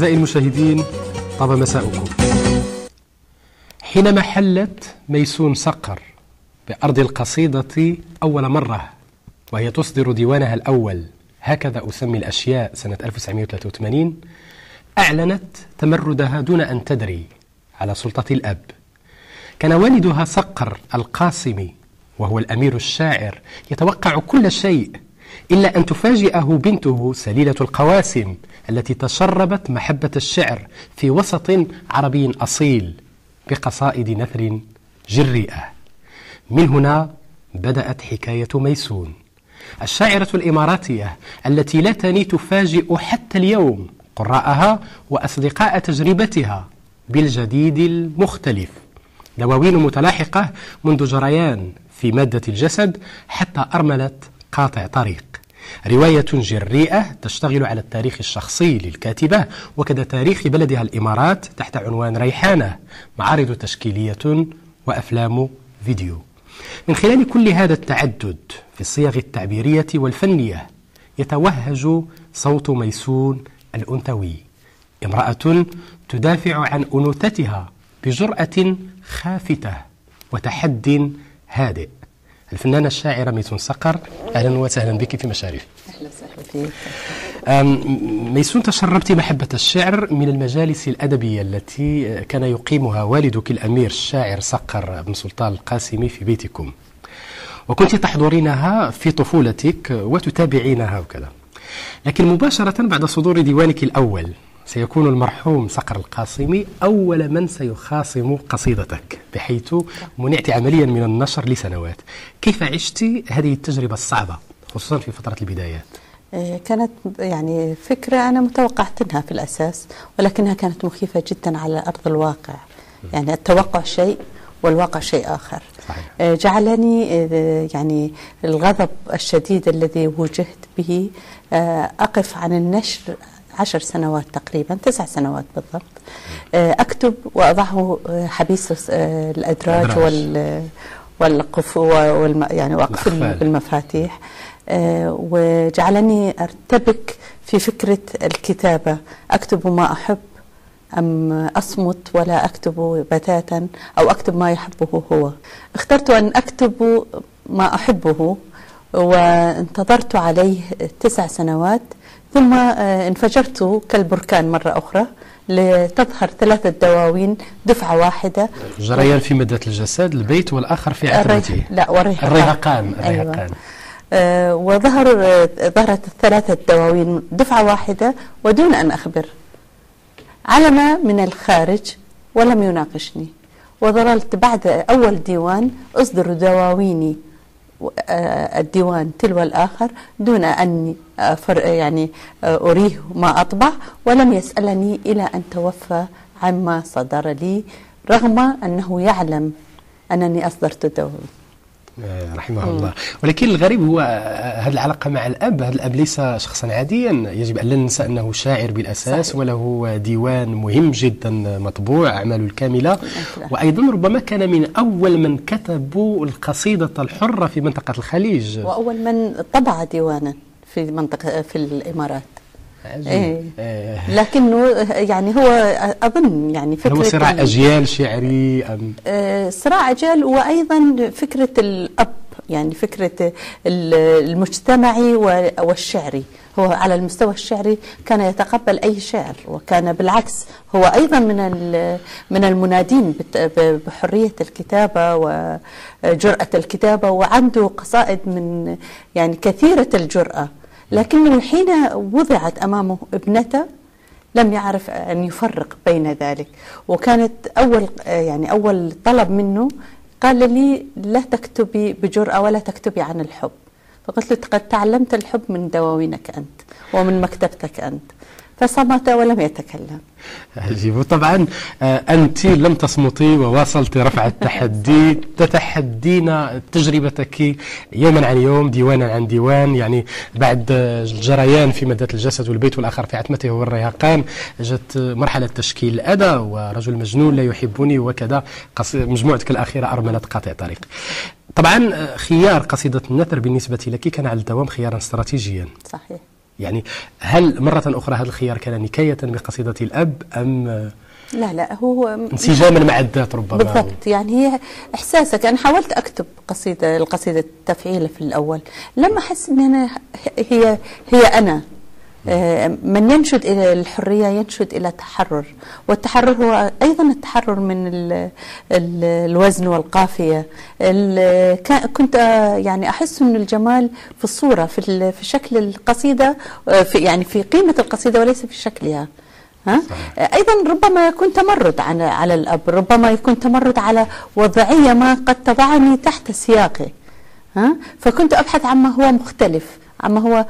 أعزائي المشاهدين، طاب مساؤكم. حينما حلت ميسون صقر بأرض القصيدة أول مرة وهي تصدر ديوانها الأول هكذا أسمي الأشياء سنة 1983، أعلنت تمردها دون أن تدري على سلطة الأب. كان والدها صقر القاسمي وهو الأمير الشاعر يتوقع كل شيء إلا أن تفاجئه بنته سليلة القواسم التي تشربت محبة الشعر في وسط عربي أصيل بقصائد نثر جريئة. من هنا بدأت حكاية ميسون، الشاعرة الإماراتية التي لا تني تفاجئ حتى اليوم قراءها وأصدقاء تجربتها بالجديد المختلف. دواوين متلاحقة منذ جريان في مادة الجسد حتى أرملة قاطع طريق، رواية جريئة تشتغل على التاريخ الشخصي للكاتبة وكذا تاريخ بلدها الإمارات تحت عنوان ريحانة، معارض تشكيلية وأفلام فيديو. من خلال كل هذا التعدد في الصيغ التعبيرية والفنية يتوهج صوت ميسون الأنثوي، امرأة تدافع عن أنوثتها بجرأة خافتة وتحد هادئ. الفنانة الشاعرة ميسون صقر، أهلا وسهلا بك في مشارف. أهلا وسهلا فيك. ميسون، تشربت محبة الشعر من المجالس الأدبية التي كان يقيمها والدك الأمير الشاعر صقر بن سلطان القاسمي في بيتكم، وكنت تحضرينها في طفولتك وتتابعينها وكذا، لكن مباشرة بعد صدور ديوانك الأول سيكون المرحوم صقر القاسمي أول من سيخاصم قصيدتك، بحيث منعت عمليا من النشر لسنوات. كيف عشت هذه التجربة الصعبة خصوصا في فترة البدايات؟ كانت يعني فكرة أنا متوقعتها في الأساس، ولكنها كانت مخيفة جدا على أرض الواقع. يعني التوقع شيء والواقع شيء آخر. صحيح. جعلني يعني الغضب الشديد الذي واجهت به أقف عن النشر 10 سنوات تقريبا، 9 سنوات بالضبط. أكتب وأضعه حبيس الأدراج والقفو يعني وأقفل بالمفاتيح، وجعلني أرتبك في فكرة الكتابة. أكتب ما أحب أم أصمت ولا أكتب بتاتا أو أكتب ما يحبه هو؟ اخترت أن أكتب ما أحبه، وانتظرت عليه 9 سنوات، ثم انفجرت كالبركان مرة أخرى لتظهر 3 دواوين دفعة واحدة. جريان في مادة الجسد، البيت، والآخر في عتبته. لا، الريهقان. أيوة. ظهرت 3 دواوين دفعة واحدة ودون أن أخبر، علم من الخارج ولم يناقشني. وظللت بعد أول ديوان أصدر دواويني الديوان تلو الآخر دون أن يعني أريه ما أطبع، ولم يسألني إلى أن توفى عما صدر لي، رغم أنه يعلم أنني أصدرت دواوين. رحمه الله. ولكن الغريب هو هذه العلاقة مع الأب. هذا الأب ليس شخصا عاديا، يجب أن لا ننسى أنه شاعر بالأساس. صحيح. وله ديوان مهم جدا مطبوع، أعماله الكاملة، وأيضا ربما كان من أول من كتبوا القصيدة الحرة في منطقة الخليج، وأول من طبع ديوانا في الإمارات. لكنه يعني هو أظن يعني فكرة هو صراع أجيال شعري أم صراع أجيال، وأيضا فكرة الأب، يعني فكرة المجتمعي والشعري. هو على المستوى الشعري كان يتقبل أي شعر، وكان بالعكس هو أيضا من المنادين بحرية الكتابة وجرأة الكتابة، وعنده قصائد من يعني كثيرة الجرأة. لكنه حين وضعت أمامه ابنته لم يعرف أن يفرق بين ذلك، وكانت أول طلب منه قال لي: لا تكتبي بجرأة ولا تكتبي عن الحب. فقلت له: قد تعلمت الحب من دواوينك أنت ومن مكتبتك أنت. فصمت ولم يتكلم. عجيب. طبعا أنت لم تصمتي وواصلت رفع التحدي، تتحدين تجربتك يوما عن يوم، ديوانا عن ديوان. يعني بعد الجريان في مادة الجسد والبيت والآخر في عتمته والريهقان، جت مرحلة تشكيل الأذى ورجل مجنون لا يحبني وكذا، مجموعتك الأخيرة أرملة قاطع طريق. طبعا خيار قصيدة النثر بالنسبة لك كان على الدوام خيارا استراتيجيا. صحيح. يعني هل مرة أخرى هذا الخيار كان نكاية بقصيدة الأب أم لا هو انسجاما مع الذات ربما؟ بالضبط، يعني هي إحساسك. أنا حاولت أكتب القصيدة التفعيلة في الأول لما أحس أن أنا هي أنا. من ينشد إلى الحرية ينشد إلى التحرر، والتحرر هو أيضا التحرر من الوزن والقافية. كنت يعني أحس أن الجمال في الصورة، في شكل القصيدة، يعني في قيمة القصيدة وليس في شكلها. أيضا ربما يكون تمرد على الأب، ربما يكون تمرد على وضعية ما قد تضعني تحت سياقه. فكنت أبحث عما هو مختلف، عما هو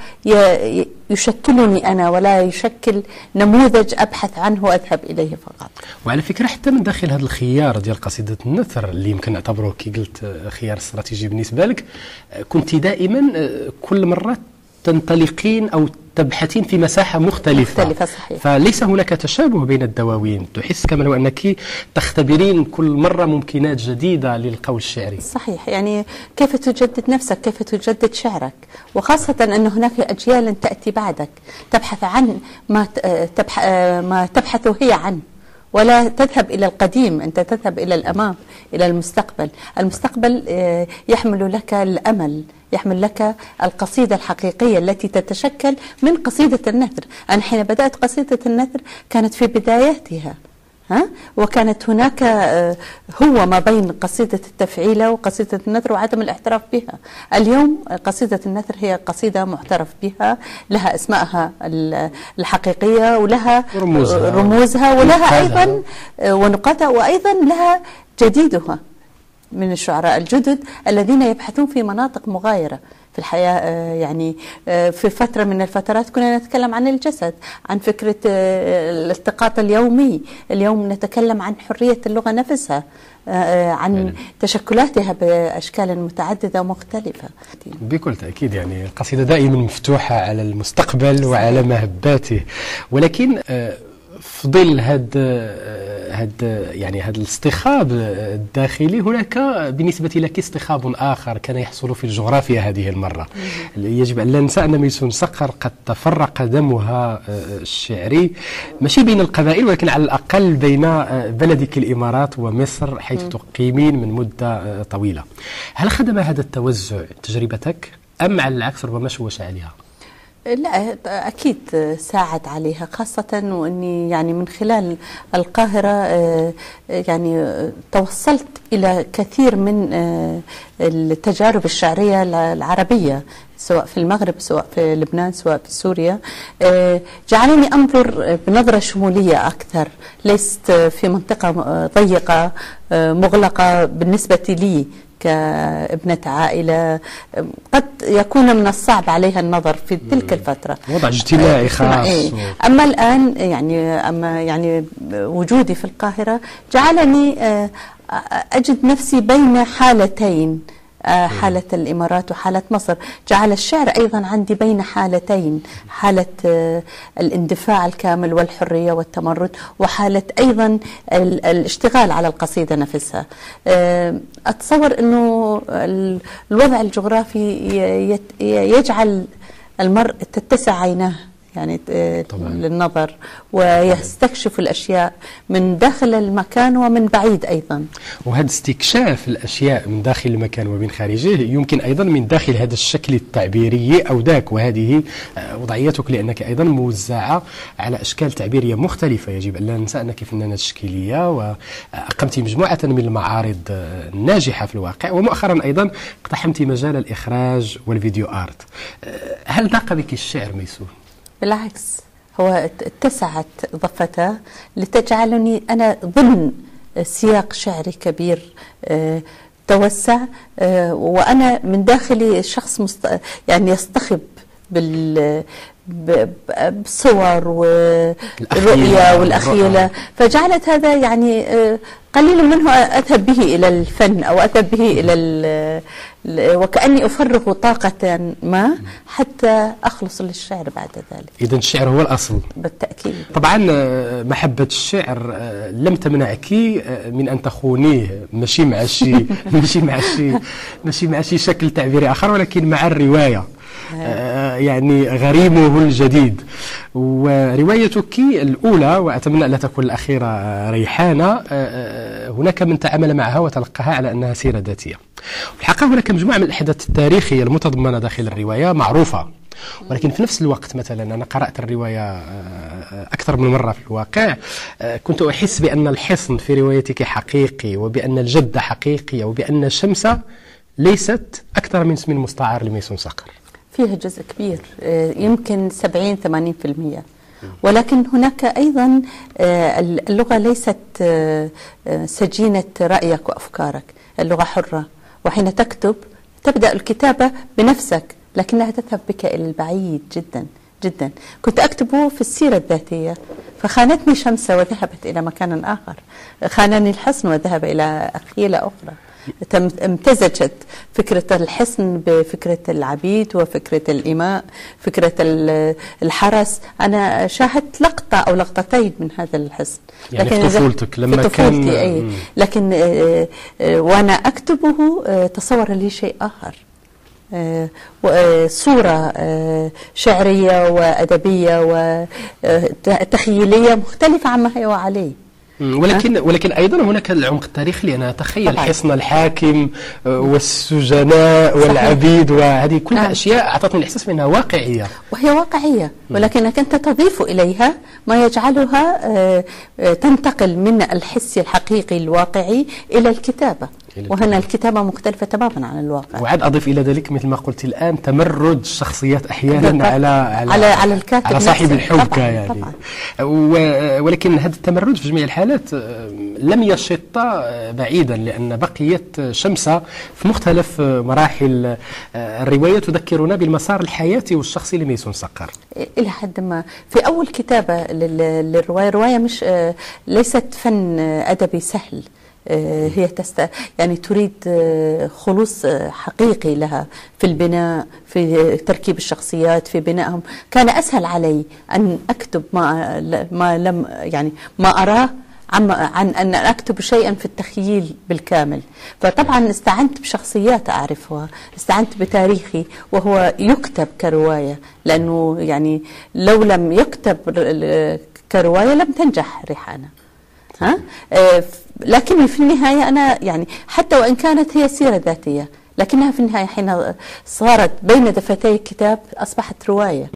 يشكلني أنا ولا يشكل نموذج أبحث عنه وأذهب إليه فقط. وعلى فكرة حتى من داخل هذا الخيار ديال قصيدة النثر اللي يمكن نعتبره كي قلت خيار استراتيجي بالنسبة لك، كنت دائما كل مرة تنطلقين أو تبحثين في مساحة مختلفة صحيح. فليس هناك تشابه بين الدواوين، تحس كما لو أنك تختبرين كل مرة ممكنات جديدة للقول الشعري. صحيح، يعني كيف تجدد نفسك، كيف تجدد شعرك، وخاصة أن هناك أجيال تأتي بعدك تبحث عن ما تبحث هي عنه، ولا تذهب إلى القديم، أنت تذهب إلى الأمام، إلى المستقبل. المستقبل يحمل لك الأمل، يحمل لك القصيدة الحقيقية التي تتشكل من قصيدة النثر. أنا حين بدأت قصيدة النثر كانت في بداياتها، وكانت هناك هو ما بين قصيدة التفعيلة وقصيدة النثر وعدم الاعتراف بها. اليوم قصيدة النثر هي قصيدة معترف بها، لها اسمائها الحقيقية ولها رموزها ولها أيضا ونقاطها، وأيضا لها جديدها من الشعراء الجدد الذين يبحثون في مناطق مغايرة في الحياة. يعني في فترة من الفترات كنا نتكلم عن الجسد، عن فكرة الالتقاط اليومي. اليوم نتكلم عن حرية اللغة نفسها، عن تشكلاتها بأشكال متعددة ومختلفة. بكل تأكيد يعني القصيدة دائما مفتوحة على المستقبل وعلى مهباته، ولكن في ظل هذا الاصطخاب الداخلي هناك بالنسبة لك اصطخاب آخر كان يحصل في الجغرافيا هذه المرة. يجب أن لا ننسى أن ميسون صقر قد تفرق دمها الشعري ماشي بين القبائل، ولكن على الأقل بين بلدك الإمارات ومصر حيث تقيمين من مدة طويلة. هل خدم هذا التوزع تجربتك أم على العكس ربما شوش عليها؟ لا أكيد ساعد عليها، خاصة وأني يعني من خلال القاهرة يعني توصلت إلى كثير من التجارب الشعرية العربية، سواء في المغرب، سواء في لبنان، سواء في سوريا. جعلني أنظر بنظرة شمولية أكثر، ليست في منطقة ضيقة مغلقة بالنسبة لي كابنة عائلة قد يكون من الصعب عليها النظر في تلك الفترة. وضع اجتماعي خاص. أما الآن يعني وجودي في القاهرة جعلني أجد نفسي بين حالتين، حالة الإمارات وحالة مصر. جعل الشعر أيضا عندي بين حالتين، حالة الاندفاع الكامل والحرية والتمرد، وحالة أيضا الاشتغال على القصيدة نفسها. أتصور أنه الوضع الجغرافي يجعل المرء تتسع عيناه يعني للنظر، ويستكشف الأشياء من داخل المكان ومن بعيد أيضا. وهذا استكشاف الأشياء من داخل المكان ومن خارجه يمكن أيضا من داخل هذا الشكل التعبيري أو ذاك، وهذه وضعيتك لأنك أيضا موزعة على أشكال تعبيرية مختلفة. يجب أن لا ننسى أنك فنانة تشكيلية وأقمت مجموعة من المعارض الناجحة في الواقع، ومؤخرا أيضا اقتحمت مجال الإخراج والفيديو آرت. هل ضاق بك الشعر ميسون؟ بالعكس، هو اتسعت ضفته لتجعلني أنا ضمن سياق شعري كبير توسع، وأنا من داخلي شخص يعني يصطخب بالصور والرؤية والأخيلة، فجعلت هذا يعني قليل منه أذهب به إلى الفن أو أذهب به إلى وكأني أفرغ طاقة ما حتى أخلص للشعر بعد ذلك. إذن الشعر هو الأصل بالتأكيد. طبعا محبة الشعر لم تمنعك من أن تخونيه، ماشي مع شي شكل تعبيري آخر، ولكن مع الرواية. يعني غريمه الجديد. وروايتك الأولى وأتمنى ألا تكون الأخيرة ريحانة، هناك من تعامل معها وتلقاها على أنها سيرة ذاتية. في الحقيقة هناك مجموعة من الأحداث التاريخية المتضمنة داخل الرواية معروفة، ولكن في نفس الوقت مثلا أنا قرأت الرواية أكثر من مرة في الواقع، كنت أحس بأن الحصن في روايتك حقيقي، وبأن الجدة حقيقية، وبأن الشمس ليست أكثر من اسم مستعار لميسون صقر. فيها جزء كبير يمكن 70-80%، ولكن هناك أيضا اللغة ليست سجينة رأيك وأفكارك، اللغة حرة، وحين تكتب تبدأ الكتابة بنفسك لكنها تذهب بك إلى البعيد جدا جدا. كنت أكتب في السيرة الذاتية فخانتني شمسة وذهبت إلى مكان آخر، خانني الحصن وذهب إلى أخيلة أخرى. امتزجت فكرة الحصن بفكرة العبيد وفكرة الإماء، فكرة الحرس. أنا شاهدت لقطة أو لقطتين من هذا الحصن، يعني لكن في طفولتك لما في طفولتي أي. لكن وأنا أكتبه تصور لي شيء آخر، صورة شعرية وأدبية وتخيلية مختلفة عما هو عليه. ولكن أيضا هناك العمق التاريخي، لأن أتخيل حصن الحاكم والسجناء والعبيد وهذه كلها أشياء أعطتني الإحساس بأنها واقعية، وهي واقعية، ولكنك أنت تضيف إليها ما يجعلها تنتقل من الحس الحقيقي الواقعي إلى الكتابة. وهنا الكتابة مختلفة تماما عن الواقع. وعاد أضيف إلى ذلك مثل ما قلت الآن تمرد الشخصيات أحيانا على الكاتب، على صاحب الحبكة طبعاً يعني طبعاً. ولكن هذا التمرد في جميع الحالات لم يشط بعيدا، لأن بقيت شمسة في مختلف مراحل الرواية تذكرنا بالمسار الحياتي والشخصي لميسون صقر إلى حد ما. في أول كتابة للرواية، رواية مش ليست فن أدبي سهل، هي يعني تريد خلوص حقيقي لها في البناء، في تركيب الشخصيات، في بنائهم. كان أسهل علي أن أكتب ما لم يعني ما أراه عن أن أكتب شيئا في التخيل بالكامل. فطبعا استعنت بشخصيات أعرفها، استعنت بتاريخي وهو يكتب كرواية، لأنه يعني لو لم يكتب كرواية لم تنجح ريحانة. لكن في النهاية أنا يعني حتى وإن كانت هي سيرة ذاتية، لكنها في النهاية حين صارت بين دفتي الكتاب أصبحت رواية.